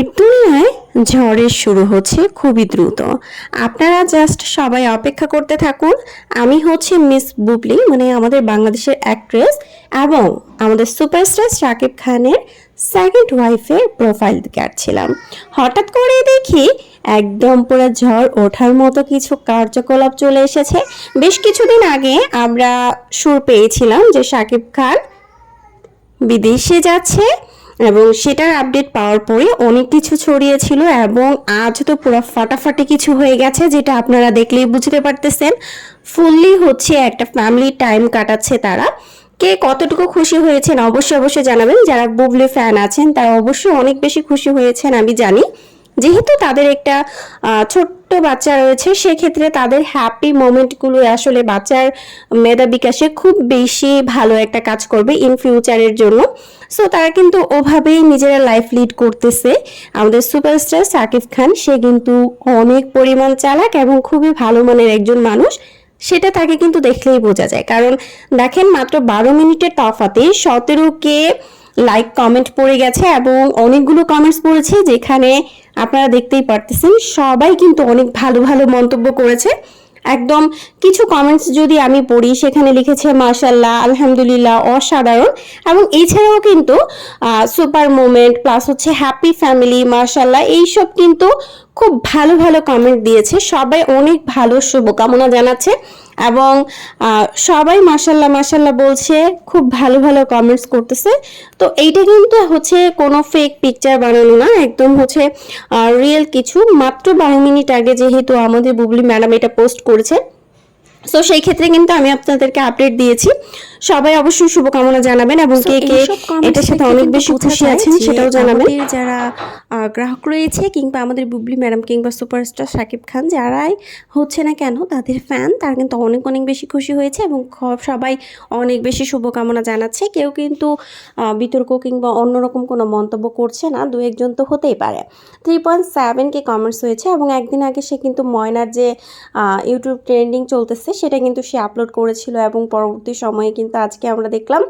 এই দুনিয়ায় ঝড়ের শুরু হচ্ছে খুবই দ্রুত। আপনারা জাস্ট সবাই অপেক্ষা করতে থাকুন। আমি হচ্ছে মিস বুবলি, মানে আমাদের বাংলাদেশের অ্যাক্ট্রেস এবং আমাদের সুপারস্টার শাকিব খানের সেকেন্ড ওয়াইফের প্রোফাইল কাটছিলাম। হঠাৎ করে দেখি একদম পুরো ঝড় ওঠার মতো কিছু কার্যকলাপ চলে এসেছে। বেশ কিছুদিন আগে আমরা সুর পেয়েছিলাম যে শাকিব খান বিদেশে যাচ্ছে এবং সেটার আপডেট পাওয়ার পরে অনেক কিছু ছড়িয়েছিল এবং আজ তো পুরো ফাটাফাটি কিছু হয়ে গেছে, যেটা আপনারা দেখলেই বুঝতে পারতেছেন। ফুললি হচ্ছে একটা ফ্যামিলি টাইম কাটাচ্ছে তারা। কে কতটুকু খুশি হয়েছেন অবশ্যই অবশ্যই জানাবেন। যারা বুবলি ফ্যান আছেন তারা অবশ্যই অনেক বেশি খুশি হয়েছেন আমি জানি, যেহেতু তাদের একটা ছোট্ট বাচ্চা রয়েছে, সেক্ষেত্রে তাদের হ্যাপি মোমেন্টগুলো আসলে বাচ্চার মেধা বিকাশে খুব বেশি ভালো একটা কাজ করবে ইন ফিউচারের জন্য। সো তারা কিন্তু ওভাবেই নিজেরা লাইফ লিড করতেছে। আমাদের সুপারস্টার সাকিব খান সে কিন্তু অনেক পরিমাণ চালাক এবং খুবই ভালো মানের একজন মানুষ, সেটা তাকে কিন্তু দেখলেই বোঝা যায়। কারণ দেখেন, মাত্র 12 মিনিটের তফাতে 17K লাইক কমেন্ট পড়ে গেছে এবং অনেকগুলো কমেন্টস পড়েছে, যেখানে আপনারা দেখতেই পারতেছেন সবাই কিন্তু অনেক ভালো ভালো মন্তব্য করেছে। একদম কিছু কমেন্টস যদি আমি পড়ি, সেখানে লিখেছে মাশাল্লাহ, আলহামদুলিল্লাহ, অসাধারণ, এবং এছাড়াও কিন্তু সুপার মোমেন্ট প্লাস হচ্ছে হ্যাপি ফ্যামিলি, মাশাল্লাহ, এইসব কিন্তু খুব ভালো ভালো কমেন্ট দিয়েছে। সবাই অনেক ভালো শুভকামনা জানাচ্ছে এবং সবাই মাশাল্লাহ মাশাল্লাহ বলছে, খুব ভালো ভালো কমেন্টস করতেছে। তো এইটা কিন্তু হচ্ছে কোনো ফেক পিকচার বানানো না, একদম হচ্ছে রিয়েল কিছু। মাত্র 12 মিনিট আগে যেহেতু আমাদের বুবলি ম্যাডাম এটা পোস্ট করেছে, সো সেই ক্ষেত্রে কিন্তু আমি আপনাদেরকে আপডেট দিয়েছি। সবাই অবশ্যই শুভকামনা জানাবেন এবং কে কে এটার সাথে অনেক বেশি খুশি আছেন সেটাও জানাবেন। যারা গ্রাহক রয়েছে কিংবা আমাদের বুবলি ম্যাডাম কিংবা সুপারস্টার শাকিব খান যারাই হচ্ছে না কেন তাদের ফ্যান, তারা কিন্তু অনেক অনেক বেশি খুশি হয়েছে এবং সবাই অনেক বেশি শুভকামনা জানাচ্ছে। কেউ কিন্তু বিতর্ক কিংবা অন্যরকম কোনো মন্তব্য করছে না, দু একজন তো হতেই পারে। 3.7K কমেন্টস হয়েছে এবং একদিন আগে সে কিন্তু ময়নার যে ইউটিউব ট্রেন্ডিং চলতেছে সেটা কিন্তু সে আপলোড করেছিল এবং পরবর্তী সময়ে কিন্তু আজকে আমরা দেখলাম